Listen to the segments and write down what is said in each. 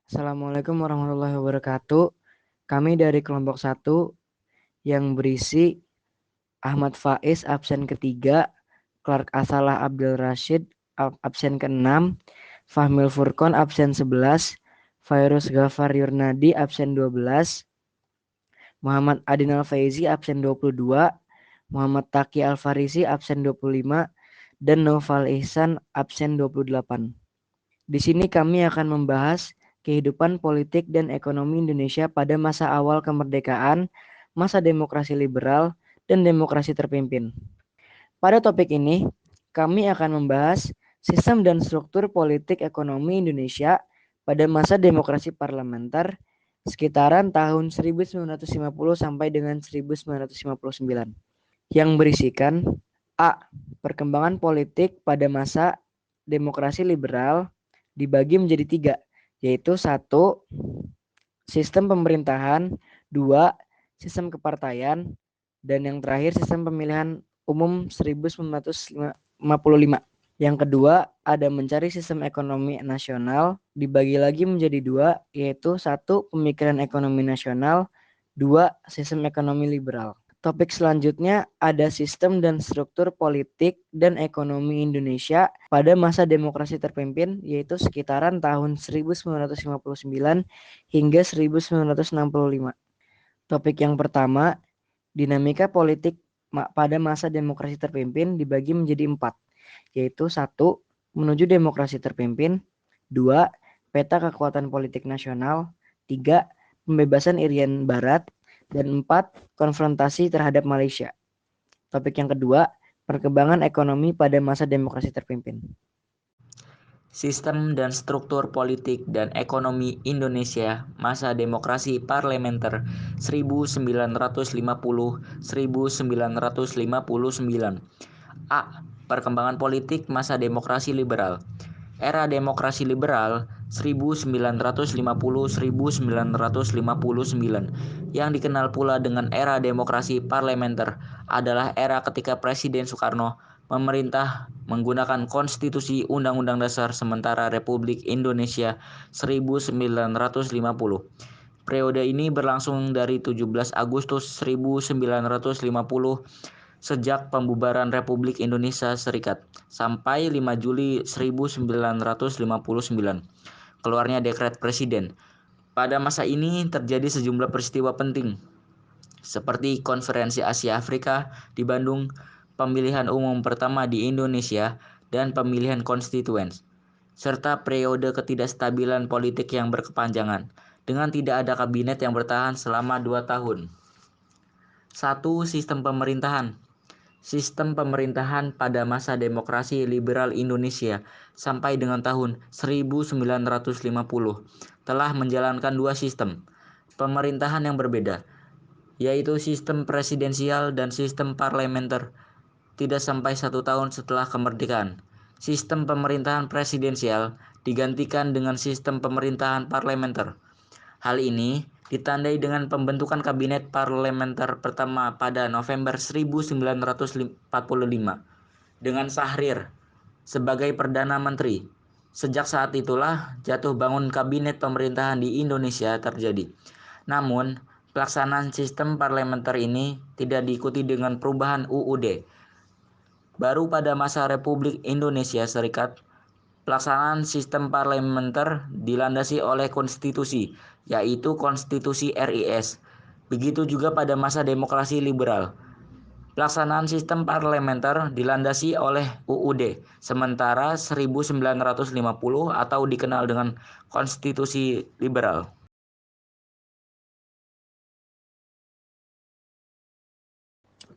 Assalamualaikum warahmatullahi wabarakatuh. Kami dari kelompok 1 yang berisi Ahmad Faiz absen ketiga, Clark Asalah Abdul Rashid absen ke-6, Fahmil Furqon absen 11, Fairuz Ghafar Yurnadi absen 12, Muhammad Adin Al-Faizi absen 22, Muhammad Taqi Al-Farisi absen 25, dan Noval Ihsan absen 28. Di sini kami akan membahas kehidupan politik dan ekonomi Indonesia pada masa awal kemerdekaan, masa demokrasi liberal, dan demokrasi terpimpin. Pada topik ini, kami akan membahas sistem dan struktur politik ekonomi Indonesia pada masa demokrasi parlementer sekitaran tahun 1950 sampai dengan 1959 yang berisikan A. Perkembangan politik pada masa demokrasi liberal dibagi menjadi 3, yaitu 1. Sistem pemerintahan, 2. Sistem kepartaian, dan yang terakhir sistem pemilihan umum 1955. Yang kedua, ada mencari sistem ekonomi nasional, dibagi lagi menjadi 2, yaitu 1. Pemikiran ekonomi nasional, 2. Sistem ekonomi liberal. Topik selanjutnya ada sistem dan struktur politik dan ekonomi Indonesia pada masa demokrasi terpimpin, yaitu sekitaran tahun 1959 hingga 1965. Topik yang pertama, dinamika politik pada masa demokrasi terpimpin dibagi menjadi 4, yaitu 1. Menuju demokrasi terpimpin, 2. Peta kekuatan politik nasional, 3. Pembebasan Irian Barat, dan 4. Konfrontasi terhadap Malaysia. Topik yang kedua, perkembangan ekonomi pada masa demokrasi terpimpin. Sistem dan struktur politik dan ekonomi Indonesia masa demokrasi parlementer 1950-1959. A. Perkembangan politik masa demokrasi liberal. Era demokrasi liberal 1950-1959 yang dikenal pula dengan era demokrasi parlementer adalah era ketika Presiden Soekarno memerintah menggunakan Konstitusi Undang-Undang Dasar Sementara Republik Indonesia 1950. Periode ini berlangsung dari 17 Agustus 1950 sejak pembubaran Republik Indonesia Serikat sampai 5 Juli 1959. Keluarnya dekret presiden. Pada masa ini terjadi sejumlah peristiwa penting seperti Konferensi Asia Afrika di Bandung, pemilihan umum pertama di Indonesia, dan pemilihan konstituen, serta periode ketidakstabilan politik yang berkepanjangan, dengan tidak ada kabinet yang bertahan selama 2 tahun. 1. Sistem pemerintahan. Sistem pemerintahan pada masa demokrasi liberal Indonesia sampai dengan tahun 1950 telah menjalankan 2 sistem pemerintahan yang berbeda, yaitu sistem presidensial dan sistem parlementer. Tidak sampai 1 tahun setelah kemerdekaan, sistem pemerintahan presidensial digantikan dengan sistem pemerintahan parlementer. Hal ini ditandai dengan pembentukan kabinet parlementer pertama pada November 1945 dengan Syahrir sebagai Perdana Menteri. Sejak saat itulah jatuh bangun kabinet pemerintahan di Indonesia terjadi. Namun, pelaksanaan sistem parlementer ini tidak diikuti dengan perubahan UUD. Baru pada masa Republik Indonesia Serikat, pelaksanaan sistem parlementer dilandasi oleh konstitusi, yaitu Konstitusi RIS. Begitu juga pada masa demokrasi liberal. Pelaksanaan sistem parlementer dilandasi oleh UUD, sementara 1950 atau dikenal dengan Konstitusi Liberal.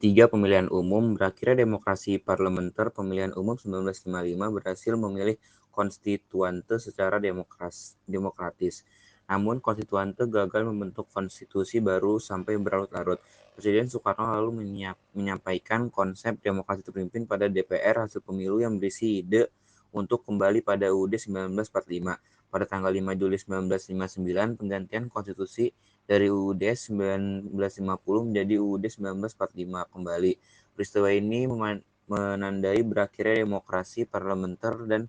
Tiga, pemilihan umum. Berakhirnya demokrasi parlementer, pemilihan umum 1955 berhasil memilih konstituante secara demokratis. Namun, konstituante gagal membentuk konstitusi baru sampai berlarut-larut. Presiden Soekarno lalu menyampaikan konsep demokrasi terpimpin pada DPR hasil pemilu yang berisi ide untuk kembali pada UUD 1945. Pada tanggal 5 Juli 1959, penggantian konstitusi dari UUD 1950 menjadi UUD 1945 kembali. Peristiwa ini menandai berakhirnya demokrasi parlementer dan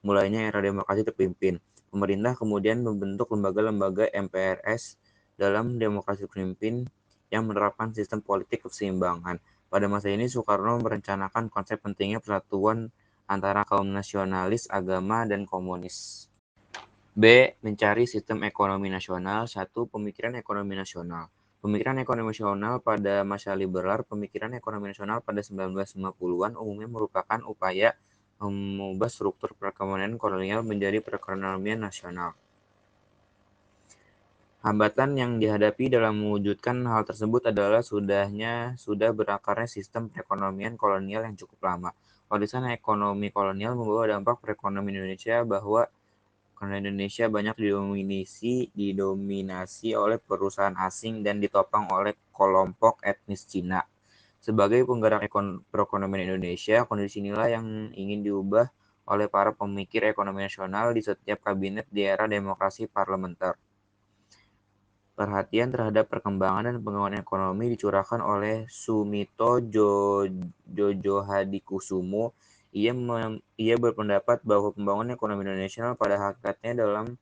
mulainya era demokrasi terpimpin. Pemerintah kemudian membentuk lembaga-lembaga MPRS dalam demokrasi terpimpin yang menerapkan sistem politik keseimbangan. Pada masa ini, Soekarno merencanakan konsep pentingnya persatuan antara kaum nasionalis, agama, dan komunis. B. Mencari sistem ekonomi nasional. 1. Pemikiran ekonomi nasional. Pemikiran ekonomi nasional pada masa liberal, pemikiran ekonomi nasional pada 1950-an umumnya merupakan upaya mengubah struktur perekonomian kolonial menjadi perekonomian nasional. Hambatan yang dihadapi dalam mewujudkan hal tersebut adalah sudah berakarnya sistem perekonomian kolonial yang cukup lama. Warisan ekonomi kolonial membawa dampak perekonomian Indonesia bahwa Indonesia banyak didominasi oleh perusahaan asing dan ditopang oleh kelompok etnis Cina. Sebagai penggerak perekonomian Indonesia, kondisi inilah yang ingin diubah oleh para pemikir ekonomi nasional di setiap kabinet di era demokrasi parlementer. Perhatian terhadap perkembangan dan pengembangan ekonomi dicurahkan oleh Sumito Jojohadikusumo. Ia berpendapat bahwa pembangunan ekonomi Indonesia pada hakikatnya dalam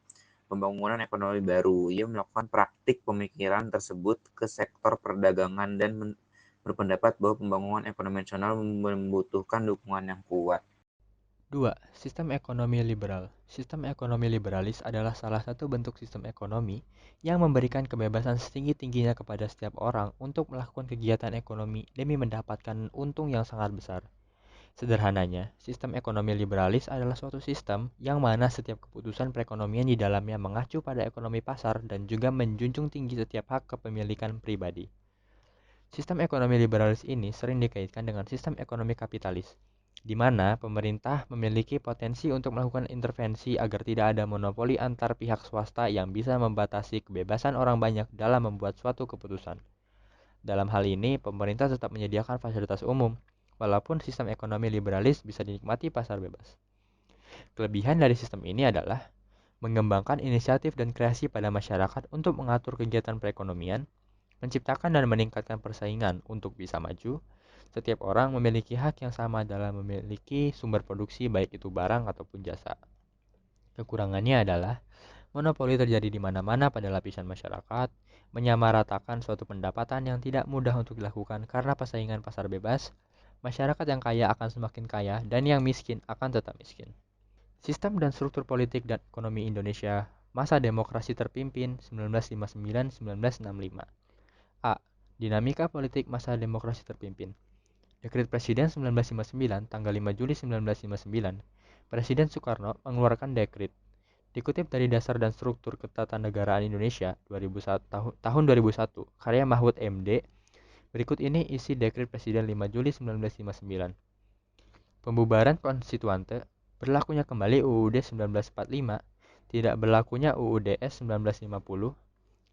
pembangunan ekonomi baru. Ia melakukan praktik pemikiran tersebut ke sektor perdagangan dan berpendapat bahwa pembangunan ekonomi nasional membutuhkan dukungan yang kuat. 2. Sistem ekonomi liberal. Sistem ekonomi liberalis adalah salah satu bentuk sistem ekonomi yang memberikan kebebasan setinggi-tingginya kepada setiap orang untuk melakukan kegiatan ekonomi demi mendapatkan untung yang sangat besar. Sederhananya, sistem ekonomi liberalis adalah suatu sistem yang mana setiap keputusan perekonomian di dalamnya mengacu pada ekonomi pasar dan juga menjunjung tinggi setiap hak kepemilikan pribadi. Sistem ekonomi liberalis ini sering dikaitkan dengan sistem ekonomi kapitalis, di mana pemerintah memiliki potensi untuk melakukan intervensi agar tidak ada monopoli antar pihak swasta yang bisa membatasi kebebasan orang banyak dalam membuat suatu keputusan. Dalam hal ini, pemerintah tetap menyediakan fasilitas umum, walaupun sistem ekonomi liberalis bisa dinikmati pasar bebas. Kelebihan dari sistem ini adalah mengembangkan inisiatif dan kreasi pada masyarakat untuk mengatur kegiatan perekonomian, menciptakan dan meningkatkan persaingan untuk bisa maju. Setiap orang memiliki hak yang sama dalam memiliki sumber produksi baik itu barang ataupun jasa. Kekurangannya adalah monopoli terjadi di mana-mana pada lapisan masyarakat, menyamaratakan suatu pendapatan yang tidak mudah untuk dilakukan karena persaingan pasar bebas. Masyarakat yang kaya akan semakin kaya dan yang miskin akan tetap miskin. Sistem dan struktur politik dan ekonomi Indonesia masa demokrasi terpimpin 1959-1965. A. Dinamika politik masa demokrasi terpimpin. Dekret Presiden 1959 tanggal 5 Juli 1959, Presiden Soekarno mengeluarkan dekret. Dikutip dari Dasar dan Struktur Ketatanegaraan Indonesia 2001, tahun 2001, karya Mahfud MD, berikut ini isi Dekret Presiden 5 Juli 1959. Pembubaran konstituante, berlakunya kembali UUD 1945, tidak berlakunya UUDS 1950,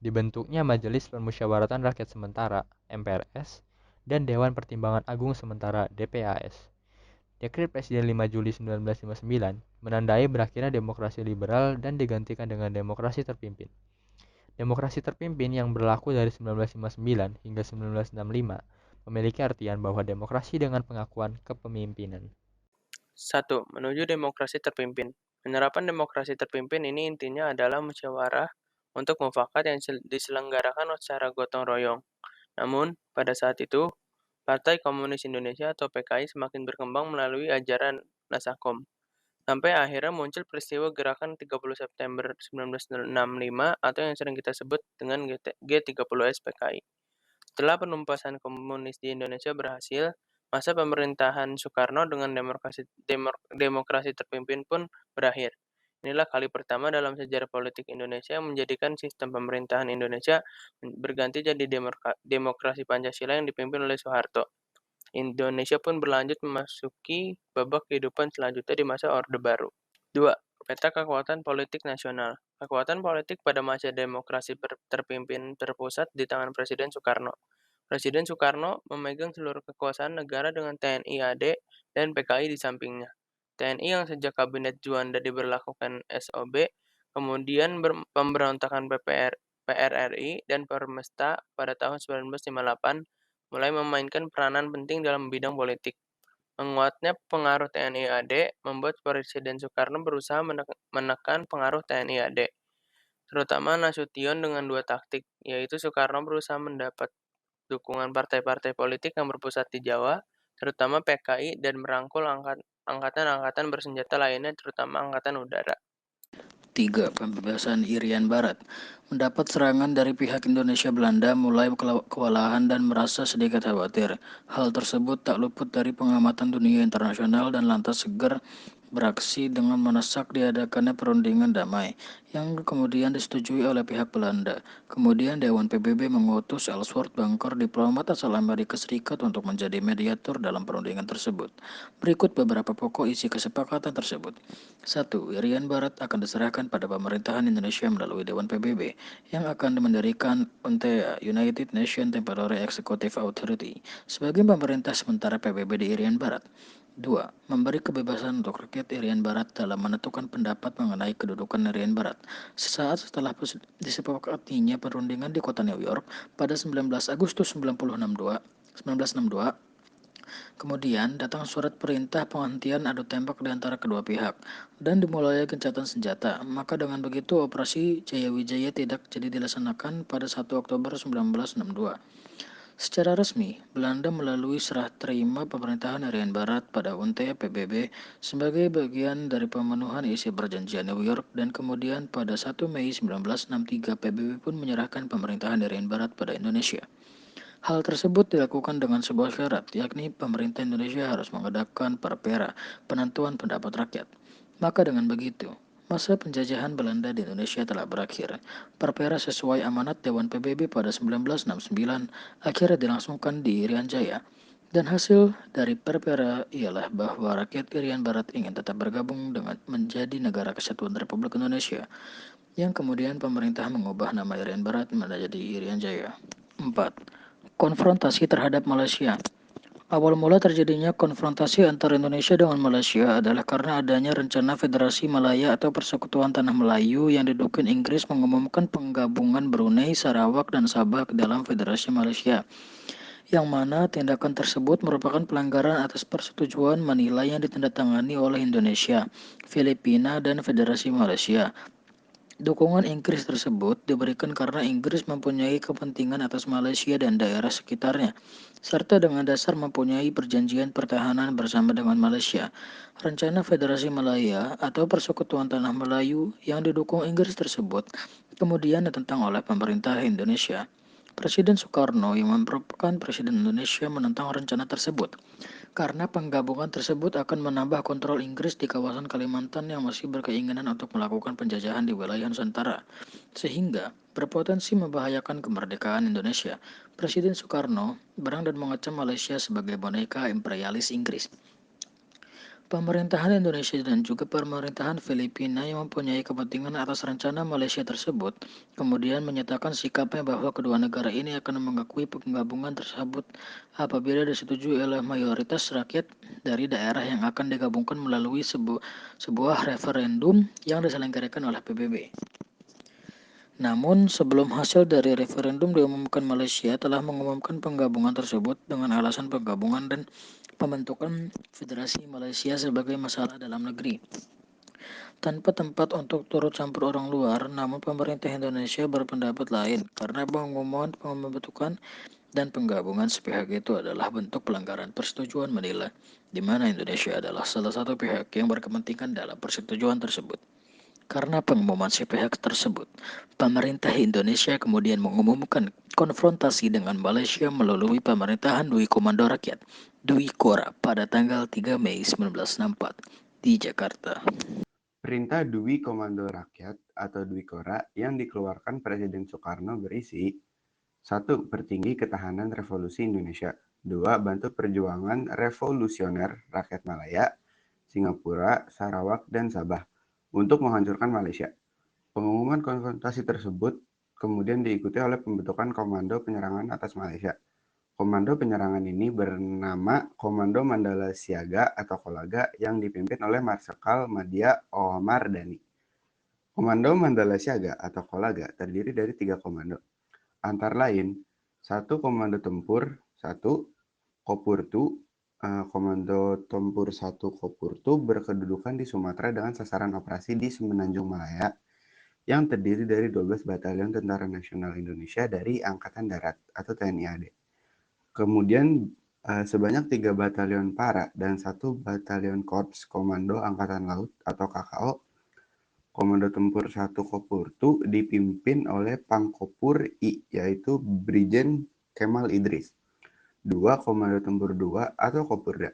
dibentuknya Majelis Permusyawaratan Rakyat Sementara (MPRS) dan Dewan Pertimbangan Agung Sementara (DPAS). Dekret Presiden 5 Juli 1959 menandai berakhirnya demokrasi liberal dan digantikan dengan demokrasi terpimpin. Demokrasi terpimpin yang berlaku dari 1959 hingga 1965 memiliki artian bahwa demokrasi dengan pengakuan kepemimpinan. 1. Menuju demokrasi terpimpin. Penerapan demokrasi terpimpin ini intinya adalah musyawarah untuk mufakat yang diselenggarakan secara gotong royong. Namun, pada saat itu, Partai Komunis Indonesia atau PKI semakin berkembang melalui ajaran Nasakom. Sampai akhirnya muncul peristiwa gerakan 30 September 1965 atau yang sering kita sebut dengan G30S PKI. Setelah penumpasan komunis di Indonesia berhasil, masa pemerintahan Soekarno dengan demokrasi terpimpin pun berakhir. Inilah kali pertama dalam sejarah politik Indonesia yang menjadikan sistem pemerintahan Indonesia berganti jadi demokrasi Pancasila yang dipimpin oleh Soeharto. Indonesia pun berlanjut memasuki babak kehidupan selanjutnya di masa Orde Baru. 2. Peta kekuatan politik nasional. Kekuatan politik pada masa demokrasi terpimpin terpusat di tangan Presiden Soekarno. Presiden Soekarno memegang seluruh kekuasaan negara dengan TNI AD dan PKI di sampingnya. TNI yang sejak Kabinet Juanda diberlakukan SOB, kemudian pemberontakan PRRI dan Permesta pada tahun 1958 mulai memainkan peranan penting dalam bidang politik. Menguatnya pengaruh TNI AD membuat Presiden Soekarno berusaha menekan pengaruh TNI AD, terutama Nasution dengan dua taktik, yaitu Soekarno berusaha mendapat dukungan partai-partai politik yang berpusat di Jawa, terutama PKI, dan merangkul angkatan-angkatan bersenjata lainnya, terutama Angkatan Udara. 3. Pembebasan Irian Barat. Mendapat serangan dari pihak Indonesia Belanda mulai kewalahan dan merasa sedikit khawatir. Hal tersebut tak luput dari pengamatan dunia internasional dan lantas seger beraksi dengan menesak diadakannya perundingan damai yang kemudian disetujui oleh pihak Belanda. Kemudian Dewan PBB mengutus Ellsworth Bunker, diplomat asal Amerika Serikat, untuk menjadi mediator dalam perundingan tersebut. Berikut beberapa pokok isi kesepakatan tersebut. 1. Irian Barat akan diserahkan pada pemerintahan Indonesia melalui Dewan PBB yang akan mendirikan UNTEA, United Nations Temporary Executive Authority, sebagai pemerintah sementara PBB di Irian Barat. 2. Memberi kebebasan untuk rakyat Irian Barat dalam menentukan pendapat mengenai kedudukan Irian Barat. Sesaat setelah disepakatinya perundingan di kota New York pada 19 Agustus 1962, kemudian datang surat perintah penghentian adu tembak di antara kedua pihak dan dimulai gencatan senjata. Maka dengan begitu Operasi Jayawijaya tidak jadi dilaksanakan pada 1 Oktober 1962. Secara resmi, Belanda melalui serah terima pemerintahan Irian Barat pada UNTEA PBB sebagai bagian dari pemenuhan isi perjanjian New York, dan kemudian pada 1 Mei 1963 PBB pun menyerahkan pemerintahan Irian Barat pada Indonesia. Hal tersebut dilakukan dengan sebuah syarat, yakni pemerintah Indonesia harus mengadakan perpera, penentuan pendapat rakyat. Maka dengan begitu, masa penjajahan Belanda di Indonesia telah berakhir. Perpera sesuai amanat Dewan PBB pada 1969 akhirnya dilangsungkan di Irian Jaya. Dan hasil dari perpera ialah bahwa rakyat Irian Barat ingin tetap bergabung dengan menjadi Negara Kesatuan Republik Indonesia, yang kemudian pemerintah mengubah nama Irian Barat menjadi Irian Jaya. 4. Konfrontasi terhadap Malaysia. Awal mula terjadinya konfrontasi antara Indonesia dengan Malaysia adalah karena adanya rencana Federasi Malaya atau Persekutuan Tanah Melayu yang didukung Inggris mengumumkan penggabungan Brunei, Sarawak, dan Sabah ke dalam Federasi Malaysia, yang mana tindakan tersebut merupakan pelanggaran atas persetujuan Manila yang ditandatangani oleh Indonesia, Filipina, dan Federasi Malaysia. Dukungan Inggris tersebut diberikan karena Inggris mempunyai kepentingan atas Malaysia dan daerah sekitarnya, serta dengan dasar mempunyai perjanjian pertahanan bersama dengan Malaysia. Rencana Federasi Malaya atau Persekutuan Tanah Melayu yang didukung Inggris tersebut kemudian ditentang oleh pemerintah Indonesia. Presiden Soekarno yang merupakan Presiden Indonesia menentang rencana tersebut karena penggabungan tersebut akan menambah kontrol Inggris di kawasan Kalimantan yang masih berkeinginan untuk melakukan penjajahan di wilayah Nusantara, sehingga berpotensi membahayakan kemerdekaan Indonesia. Presiden Soekarno berang dan mengecam Malaysia sebagai boneka imperialis Inggris. Pemerintahan Indonesia dan juga pemerintahan Filipina yang mempunyai kepentingan atas rencana Malaysia tersebut kemudian menyatakan sikapnya bahwa kedua negara ini akan mengakui penggabungan tersebut apabila disetujui oleh mayoritas rakyat dari daerah yang akan digabungkan melalui sebuah referendum yang diselenggarakan oleh PBB. Namun, sebelum hasil dari referendum diumumkan, Malaysia telah mengumumkan penggabungan tersebut dengan alasan penggabungan dan pembentukan Federasi Malaysia sebagai masalah dalam negeri, tanpa tempat untuk turut campur orang luar. Namun pemerintah Indonesia berpendapat lain karena pengumuman pembentukan dan penggabungan sepihak itu adalah bentuk pelanggaran persetujuan Manila, di mana Indonesia adalah salah satu pihak yang berkepentingan dalam persetujuan tersebut. Karena pengumuman sepihak tersebut, pemerintah Indonesia kemudian mengumumkan konfrontasi dengan Malaysia melalui pemerintahan Dwi Komando Rakyat, Dwi Kora, pada tanggal 3 Mei 1964 di Jakarta. Perintah Dwi Komando Rakyat atau Dwi Kora yang dikeluarkan Presiden Soekarno berisi 1. Pertinggi ketahanan revolusi Indonesia. 2. Bantu perjuangan revolusioner rakyat Malaya, Singapura, Sarawak, dan Sabah untuk menghancurkan Malaysia. Pengumuman konfrontasi tersebut kemudian diikuti oleh pembentukan Komando Penyerangan atas Malaysia. Komando penyerangan ini bernama Komando Mandala Siaga atau Kolaga yang dipimpin oleh Marsikal Madya Omar Dhani. Komando Mandala Siaga atau Kolaga terdiri dari 3 komando, antara lain 1 Komando Tempur, 1 Kopurtu, Komando Tempur 1 Kopurtu berkedudukan di Sumatera dengan sasaran operasi di Semenanjung Malaya yang terdiri dari 12 Batalion Tentara Nasional Indonesia dari Angkatan Darat atau TNI AD. Kemudian sebanyak 3 batalion para dan 1 batalion Korps Komando Angkatan Laut atau KKO Komando Tempur 1 Kopurtu dipimpin oleh Pangkopur I, yaitu Brigjen Kemal Idris. 2 Komando Tempur 2 atau Kopurda.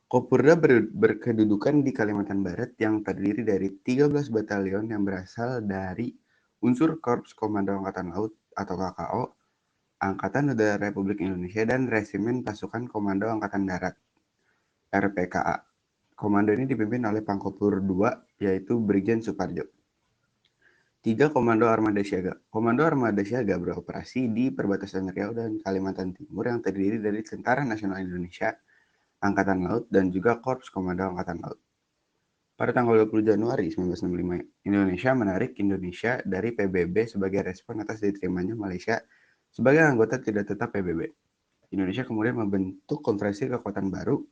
Kopurda berkedudukan di Kalimantan Barat yang terdiri dari 13 batalion yang berasal dari unsur Korps Komando Angkatan Laut atau KKO, Angkatan Udara Republik Indonesia, dan Resimen Pasukan Komando Angkatan Darat (RPKA). Komando ini dipimpin oleh Pangkopur II, yaitu Brigjen Suparjo. 3 Komando Armada Siaga. Komando Armada Siaga beroperasi di perbatasan Riau dan Kalimantan Timur yang terdiri dari Tentara Nasional Indonesia, Angkatan Laut, dan juga Korps Komando Angkatan Laut. Pada tanggal 20 Januari 1965, Indonesia menarik Indonesia dari PBB sebagai respon atas diterimanya Malaysia sebagai anggota tidak tetap PBB. Indonesia kemudian membentuk konferensi kekuatan baru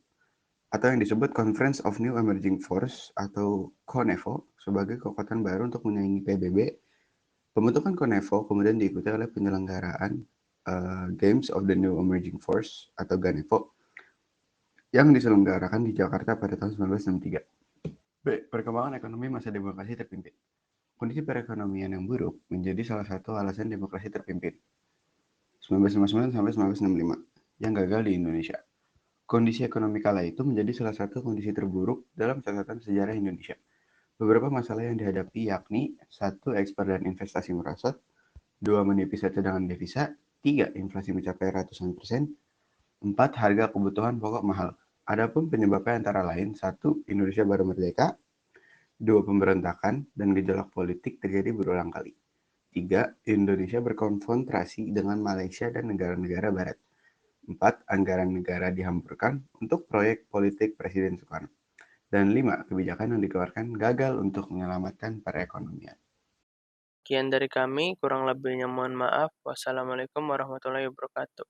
atau yang disebut Conference of New Emerging Force atau CONEVO sebagai kekuatan baru untuk menyaingi PBB. Pembentukan CONEVO kemudian diikuti oleh penyelenggaraan Games of the New Emerging Force atau GANEVO yang diselenggarakan di Jakarta pada tahun 1963. B. Perkembangan ekonomi masa demokrasi terpimpin. Kondisi perekonomian yang buruk menjadi salah satu alasan demokrasi terpimpin 1959 sampai 1965 yang gagal di Indonesia. Kondisi ekonomi kala itu menjadi salah satu kondisi terburuk dalam catatan sejarah Indonesia. Beberapa masalah yang dihadapi yakni 1. Ekspor dan investasi merosot, 2. Menipisnya cadangan devisa, 3. Inflasi mencapai ratusan persen, 4. Harga kebutuhan pokok mahal. Adapun penyebabnya antara lain 1. Indonesia baru merdeka, 2. Pemberontakan dan gejolak politik terjadi berulang kali. 3. Indonesia berkonfrontasi dengan Malaysia dan negara-negara barat. 4. Anggaran negara dihamburkan untuk proyek politik Presiden Soekarno. Dan 5. Kebijakan yang dikeluarkan gagal untuk menyelamatkan perekonomian. Sekian dari kami, kurang lebihnya mohon maaf. Wassalamualaikum warahmatullahi wabarakatuh.